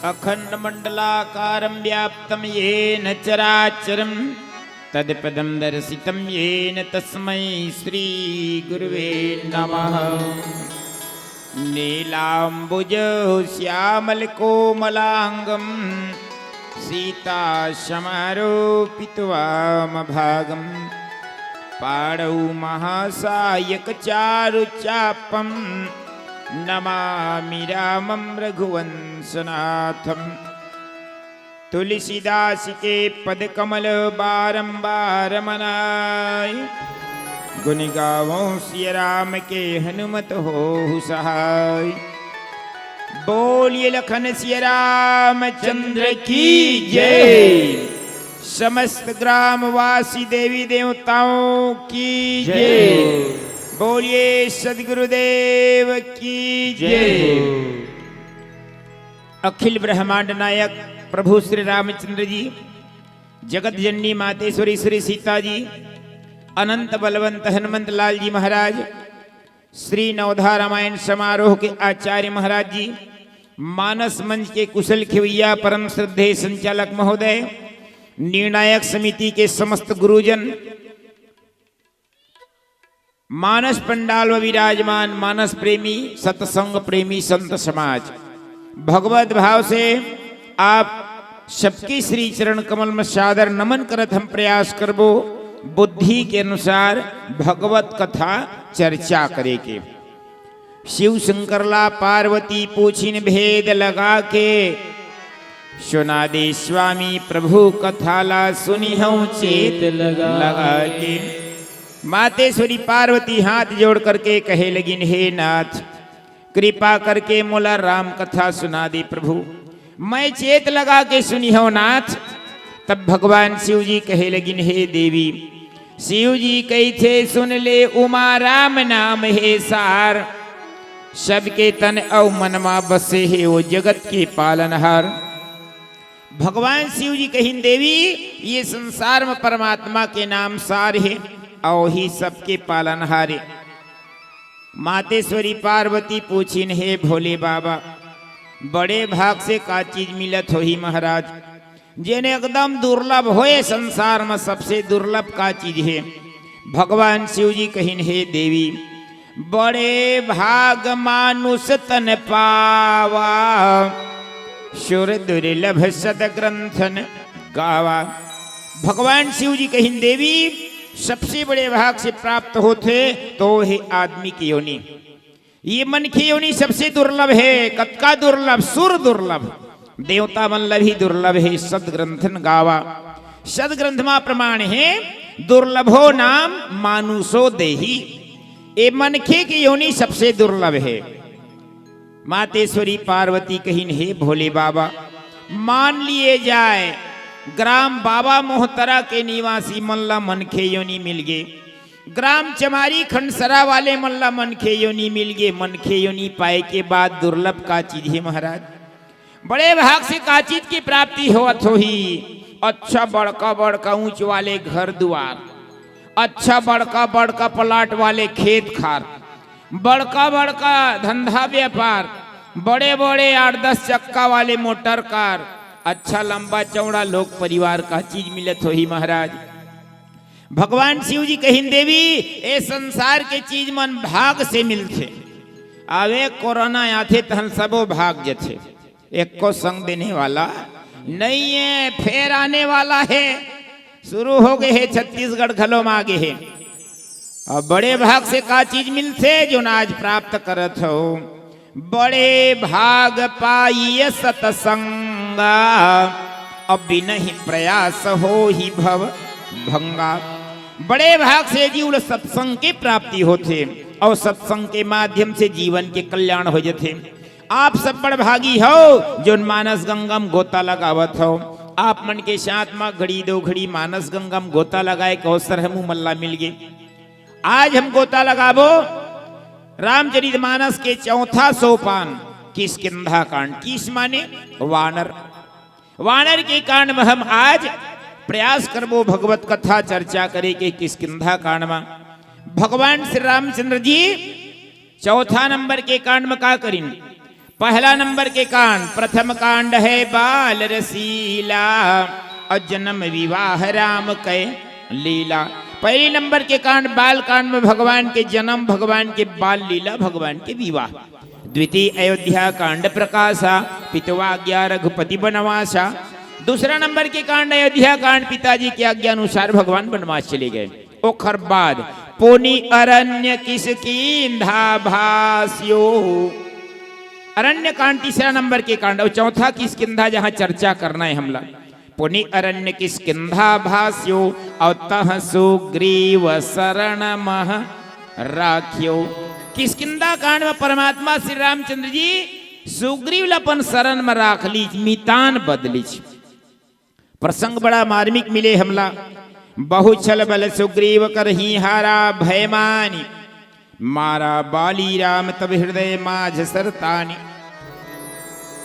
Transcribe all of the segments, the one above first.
अखण्डमण्डलाकारं व्याप्तं येन चराचरं तत्पदं दर्शितं येन तस्मै श्रीगुरुवे नमः। नीलाम्बुज श्यामलकोमलाङ्गं सीतासमारोपितवामभागं पाणौ महासायकचारुचापं नमामि रामं रघुवंशनाथं। तुलसीदास के पदकमल बारंबार मनाए, गुण गावों सिया राम के हनुमत हो सहाय। बोलिए लखन सिया रामचंद्र की जय। समस्त ग्रामवासी देवी देवताओं की जय। बोलिए सद्गुरुदेव की जय। अखिल ब्रह्मांड नायक प्रभु श्री रामचंद्र जी, जगत जननी मातेश्वरी श्री सीता जी, अनंत बलवंत हनुमंत लाल जी महाराज, श्री नवधा रामायण समारोह के आचार्य महाराज जी, मानस मंच के कुशल खिवैया परम श्रद्धेय संचालक महोदय, निर्णायक समिति के समस्त गुरुजन, मानस पंडाल व विराजमान मानस प्रेमी सत्संग प्रेमी संत समाज, भगवत भाव से आप सबकी श्री चरण कमल में सादर नमन करत हम प्रयास करबो बुद्धि के अनुसार भगवत कथा चर्चा करे के। शिव शंकरला पार्वती पूछिन भेद लगा के, सुना दे स्वामी प्रभु कथाला सुनी हूँ चेत लगा के। मातेश्वरी पार्वती हाथ जोड़ करके कहे लगिन, हे नाथ कृपा करके मोला राम कथा सुना दे प्रभु, मैं चेत लगा के सुनी हो नाथ। तब भगवान शिव जी कहे लगिन, हे देवी। शिव जी कही थे, सुन ले उमा राम नाम है सार, सबके तन औ मनमा बसे है वो जगत के पालनहार। भगवान शिव जी कहिन, देवी ये संसार में परमात्मा के नाम सार है और ही सबके पालनहार। मातेश्वरी पार्वती पूछिन, हे भोले बाबा बड़े भाग से का चीज मिलत हो ही महाराज, जेने एकदम दुर्लभ होए संसार में सबसे दुर्लभ का चीज है। भगवान शिव जी कहिन, हे देवी बड़े भाग मानुष तन पावा, सुर दुर्लभ सद ग्रंथन गावा। भगवान शिव जी कहिन, देवी सबसे बड़े भाग से प्राप्त होते तो है आदमी की योनि। ये मन की योनि सबसे दुर्लभ है। कत्का दुर्लभ? सुर दुर्लभ, देवता वल्लभ ही दुर्लभ है। सदग्रंथन गावा, सदग्रंथ मा प्रमाण है दुर्लभो नाम मानुषो देही। ये मनखे की योनि सबसे दुर्लभ है। मातेश्वरी पार्वती कहिन, हे भोले बाबा मान लिए जाए ग्राम बाबा मोहतरा के निवासी मल्ला मनखे योनि मिल गए, ग्राम चमारी खंडसरा वाले मल्ला मनखे योनि मिल गए। मनखे योनि पाए के बाद दुर्लभ का चीज है महाराज। बड़े भाग से का चीज की प्राप्ति होत हो ही? अच्छा बड़का बड़का ऊंच वाले घर द्वार, अच्छा बड़का बड़का प्लाट वाले खेत खार, बड़का बड़का धंधा व्यापार, बड़े बड़े 8-10 चक्का वाले मोटर कार, अच्छा लंबा चौड़ा लोक परिवार का चीज मिलत हो ही महाराज। भगवान शिव जी कहिन, देवी ए संसार के चीज मन भाग से मिलते। आवे कोरोना आथे तहन सबो भाग जथे, एक को संग देने वाला नहीं है, फेर आने वाला है। शुरू हो गए है छत्तीसगढ़ घलो में आगे है। और बड़े भाग से का चीज मिलते जो आज प्राप्त करत हो। बड़े भाग पाइए सतसंगा, अब भी नहीं प्रयास हो ही भव भंगा। बड़े भाग से जीव सत्संग की प्राप्ति होते और सत्संग के माध्यम से जीवन के कल्याण हो जाते। आप सब बड़ भागी हो जो मानस गंगम गोता लगावत हो। आप मन के साथ में घड़ी दो घड़ी मानस गंगम गोता लगाए के अवसर हम मल्ला मिल गए। आज हम गोता लगाबो रामचरितमानस के चौथा सोपान किष्किंधा कांड। किस माने वानर, वानर के कांड में हम आज प्रयास करबो भगवत कथा चर्चा करे के किष्किंधा कांड में। भगवान श्री रामचंद्र जी चौथा नंबर के कांड में का करिन? पहला नंबर के कांड, प्रथम कांड है बाल रसीला और जन्म विवाह राम कै लीला। पहले नंबर के कांड बाल कांड में भगवान के जन्म, भगवान के बाल लीला, भगवान के विवाह। द्वितीय अयोध्या कांड प्रकाशा पितवाज्ञा रघुपति बनवासा। दूसरा नंबर के कांड अयोध्या कांड, पिताजी की आज्ञा अनुसार भगवान बनवास चले गए। ओखर बाद पुनि अरण्य किसकिंधा भास्यो, अरण्य कांड तीसरा नंबर के कांड। और चौथा किसकिंधा जहां चर्चा करना है हमला। पुनि अरण्य किसकिंधा भास्यो और तह सुग्रीव शरण मह राख्यो। किसकिंधा कांड में परमात्मा श्री रामचंद्र जी सुग्रीव अपन शरण में राख ली, मितान बदली। प्रसंग बड़ा मार्मिक मिले हमला। बहु छल बल सुग्रीव कर ही हारा भयमानी, मारा बाली राम तब हृदय माझ सरतानी।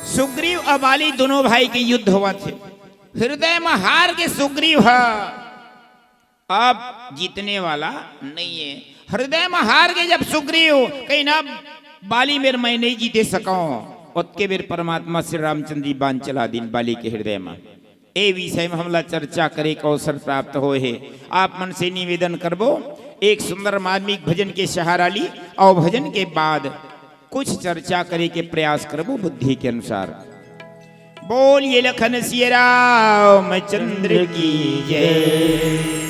सुग्रीव और बाली दोनों भाई के युद्ध हुआ थे। हृदय में हार के सुग्रीव है, अब जीतने वाला नहीं है। हृदय में हार के जब सुग्रीव कहीं ना बाली मेरे मैं नहीं जीते सका, उसके बेर परमात्मा श्री रामचंद्र जी बाण चला दिन बाली के हृदय में। ए विषय में हमला चर्चा करे का अवसर प्राप्त हो है। आप मन से निवेदन करबो एक सुंदर मार्मिक भजन के सहारा ली और भजन के बाद कुछ चर्चा करे के प्रयास करबो बुद्धि के अनुसार। बोलिए लखन सिया रामचंद्र की जय।